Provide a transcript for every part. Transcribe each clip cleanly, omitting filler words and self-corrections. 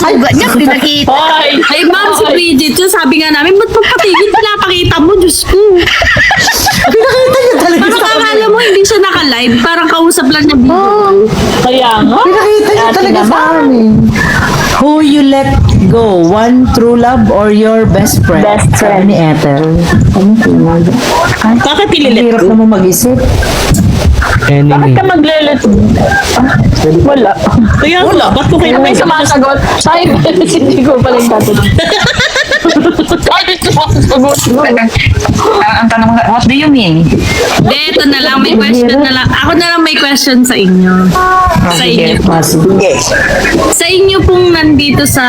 suga niya, pinakita. Ay, ma'am, si Bridget yun, sabi nga namin, ba't papatigil pinapakita mo? Diyos ko. Pinakita niya talaga Parang sa amin. akala mo hindi siya naka-live, parang kausap lang niya video. Kaya nga. Pinakita niya talaga sa amin. Who you let go? One true love or your best friend? Best friend. Sabi ni Ethel. Bakit Ang ililit hirap ko? naman mag-isip. Bakit ka maglelet? Wala. Kaya wala. Ba't ko kayo may sumasagot? Sabi hindi ko pala yung tatanong. Kahit sumasagot. Ang tanong, what do you mean? Hindi, ito na lang, may question na lang. Ako na lang may question sa inyo. Sa inyo. Sa inyo pong nandito sa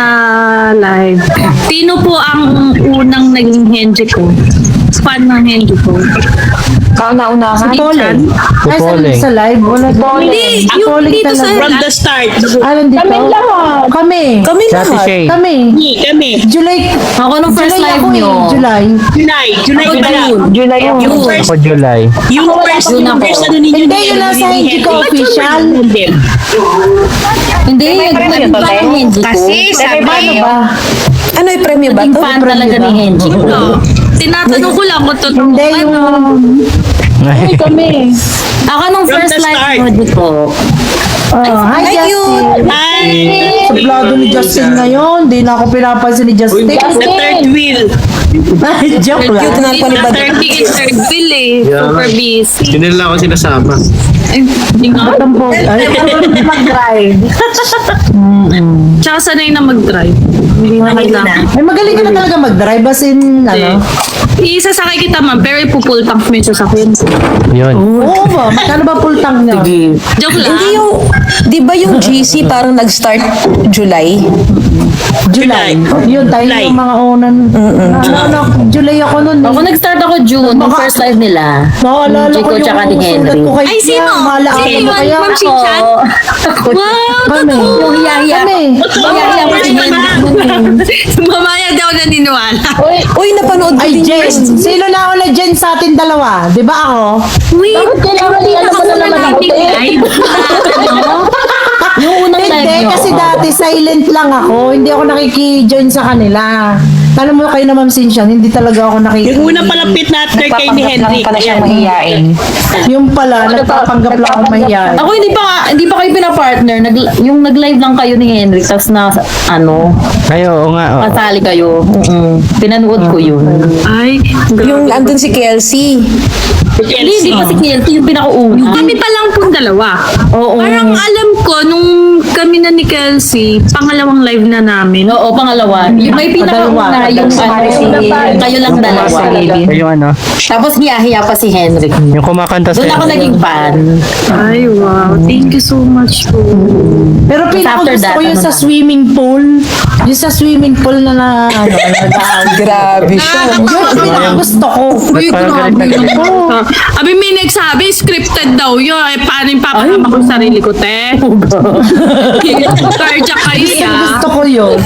live, sino po ang unang naging Henry ko? Fan ng Henry ko? Kauna-unahan? Polling. Ay, sa live? Wala Hindi, yung Polling dito sa From the start. Ah, nandito? Kami lahat. Kami. Kami Dati siya eh. Kami. Kami. July. Ako nung first July live ako nyo. July. July Ako ba na? June. July yun. Yung first, Ako July. yung first ano ninyo. Hindi, yun nasa hindi ko official. Hindi, May premyo naging to, fan te? ng Henry ko. Kasi sabi, Ano ba? Ano yung premyo ba Naging to? fan talaga ni Henry ko. Tinatanong ko lang kung totoo. Hindi, yung... Kami. Ako nung From first the live start. mo dito. Hi, Justin. Hi! Sublado ni Justin ngayon. Di na ako pinapansin ni Justin. The third wheel. Joke lang. Cute na pa ni Bad. Third week and third wheel eh. Super busy. Hindi nila ako sinasama. Hindi nga. Ba't ang po? Ay, mag-drive. Tsaka sanay na mag-drive. Hindi na kailangan. Ay, magaling ka na talaga mag-drive. As in, ano? Isasakay kita man, pero ipupul tank mo yung sasakyan. Yun. Oo ba? Magkano ba full tank niya? Joke lang. Hindi yung, di ba yung GC parang nag-start July? July. Yun, tayo July. yung mga unan. July ako nun. Ako nag-start ako June, yung first live nila. Naalala Chico ko yung tsaka ni sulat Henry. ko kay Ay, sino? Tia. Maalala Sino mo yun? kaya? Ma'am Chinchan? Wow, Kami. totoo. Hiya-hiya. Kami. Hiya-hiya mo si Henry. Mamaya daw naniniwala. Uy, napanood ko Ay, din Jen. yun. Sino na ako na Jen sa atin dalawa? Di ba ako? Wait, kailangan hindi alam na mo ako na na naman ako, nating eh. live. Ano? Yung unang live Hindi, nyo. kasi dati silent lang ako. Hindi ako nakiki-join sa kanila. Alam mo kayo na Ma'am Cynthia, hindi talaga ako nakiki- Yung unang palapit na after kay ni Nagpapanggap lang Henry. pala siyang mahihiyain. Yung pala, nagpapanggap lang ako mahihayin. Ako hindi pa kayo pina-partner. Yung nag-live lang kayo ni Henry, tapos na, Ay, oo nga. Oo. kasali kayo. Pinanood ko yun. Ay, Yung andun si Kelsey. hindi pa si Kielty, yung pinaka-una. Kami pa lang pong dalawa. Oo. Parang alam ko, nung kami na ni Kelsey, pangalawang live na namin. Oo, pangalawa. Yung may pinaka-una, yung kayo lang dalawa. Yung ano, Tapos hiya-hiya pa si Henry. yung kumakanta Doon ako sa naging fan. Ay, wow. Thank you so much po. Pero pinaka After gusto that, ko yung ano sa na? swimming pool. Yung sa swimming pool na Grabe siya. Yun, pinaka gusto ko. Uy, Parang grabe galit na yun. Abi, may nagsabi, scripted daw yun. Ay, paano yung papakama ko sa sarili ko, te? Cardiac kayo, ya. Gusto ko yun.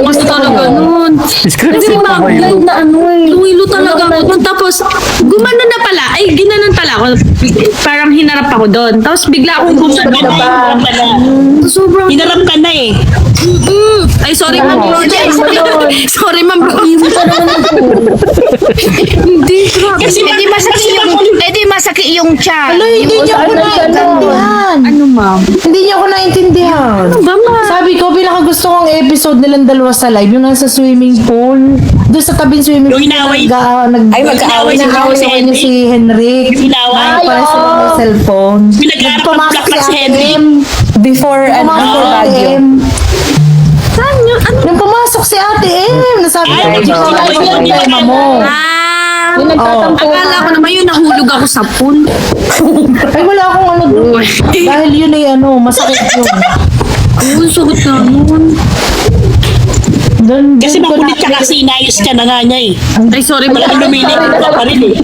Gusto talaga nun. Kasi mag-live na ano eh. Tumilo talaga ako. Tapos, gumano na pala. Ay, ginanon pala ako. Parang hinarap ako doon. Tapos bigla akong gumano. Sobrang... Hinarap ka na eh. Ay, sorry, ma'am. Sorry, ma'am. Hindi, grabe. Kasi Hindi masakit yung, masakit yung tiyan. Ano, hindi niyo ako naintindihan. Ano, ma'am? Hindi niyo ako naintindihan. Ano ba, ma'am? Sabi ko, pinaka gusto kong episode nilang dalawa sa live, yung nasa swimming pool. Doon sa tabing swimming pool. Yung inaway. Ay, magkaaway si Nag-aaway niyo si Henrik. Yung inaway. Ay, pala sila may cellphone. Pinagharap ng Pumasok black si Henry. M. Before and Pumasok after si radio. M. Saan yun? Ano? Nung pumasok si Ate M, nasabi ko, Ay, "Ito ay, lang ay, yung ay, problema ay, mo." Akala ko naman yun, nahulog ako sa pool. Ay, wala akong ano doon. Dahil yun ay ano, masakit yun. Ay, sugot na nun. Doon, Kasi doon ko makulit ka na- kasi inayos ka na nga niya eh. Ay, sorry. Wala kang lumili ka pa rin eh.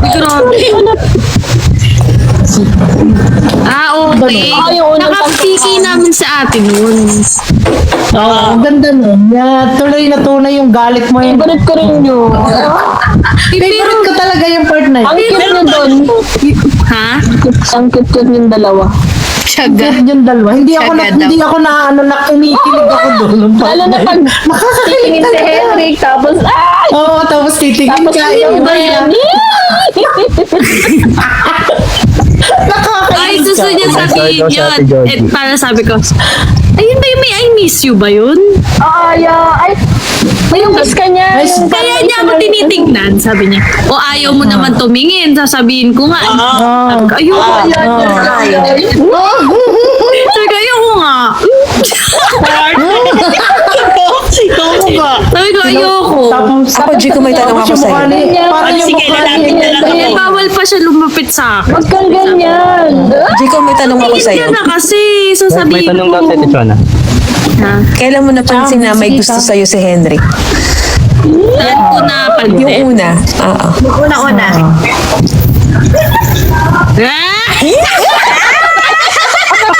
Grabe. Okay. Nakapiki namin sa atin nun. Ang ganda nun. Tuloy na tunay yung galit mo yun. Favorite ko rin yun. Favorite ko talaga yung part na yun. Ang cute nyo doon. Ha? Ang cute yung dalawa. Tiyaga. Ganun yung dalawa. Hindi ako na, Tiyaga daw. hindi ako na, nakikinig ako doon. Lalo na pag titingin si Henrik, tapos, Oo, tapos titigil tapos ka. yun ba yan? Ay, gusto niya sabihin Ay, yun. Ate Georgie. Para sabi ko, ayun ba yung may I miss you ba yun? Ay, yung bus ka niya. Ay, yung Kaya parang niya ako tinitignan, sabi niya. O ayaw mo naman tumingin, sasabihin ko nga. Sabi ko, ayoko. Sabi ko, ayoko nga. Sabi ko, ayoko. Tapos, Ako, Jico, may tanong ako yung sa'yo. mukha ni- parang yung Sige, mukha lalapit na lang Eh, ako. bawal pa siya lumapit sa akin. Huwag kang ganyan. Jico, may tanong ako Tingin sa'yo. niya na kasi, May sasabihin tanong ko. daw si Tichona. Ha? Kailan mo napansin na may gusto sa'yo si Henry? Saan ko na Yung pansin? una. Oo. Una-una.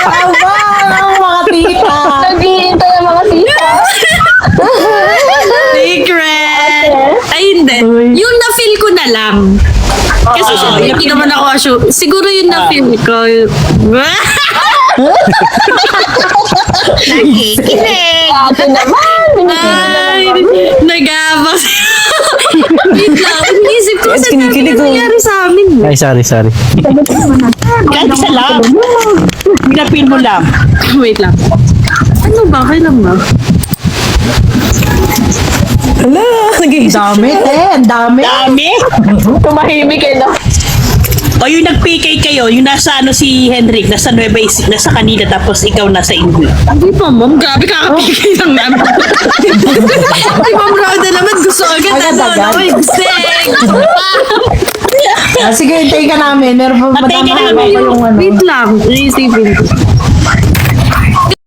Aba, ang mga tita. Naghihintay ang mga tita. Secret! Ay, hindi. Yung na-feel ko na lang. Kasi syempre, hindi naman ako assure. Siguro yung na-feel ko. Nakikinig. Ate naman. Ay, nag-aabang. Wait lang. Inisip ko, Yes, sa dami kinikilig na ko. nangyari sa amin. Ay, sorry. Kahit isa lang. Pinapil mo lang. Wait lang. Ano ba? Kailan ba? Hala, nag-iisip. Dami, ang dami. Dami. Tumahimik eh, no? O yung nag-PK kayo, yung nasa si Henrik, nasa Nueva Ecija, nasa kanila, tapos ikaw nasa Ingrid. Hindi pa, ma'am. Grabe kakapigay lang namin. Di ba, Rhoda naman gusto agad. Agad-agad. Ano, sing! Sige, hintayin ka namin. Meron pa Hintayin ka madama namin. pa yung ano. Wait lang. Iisipin ko.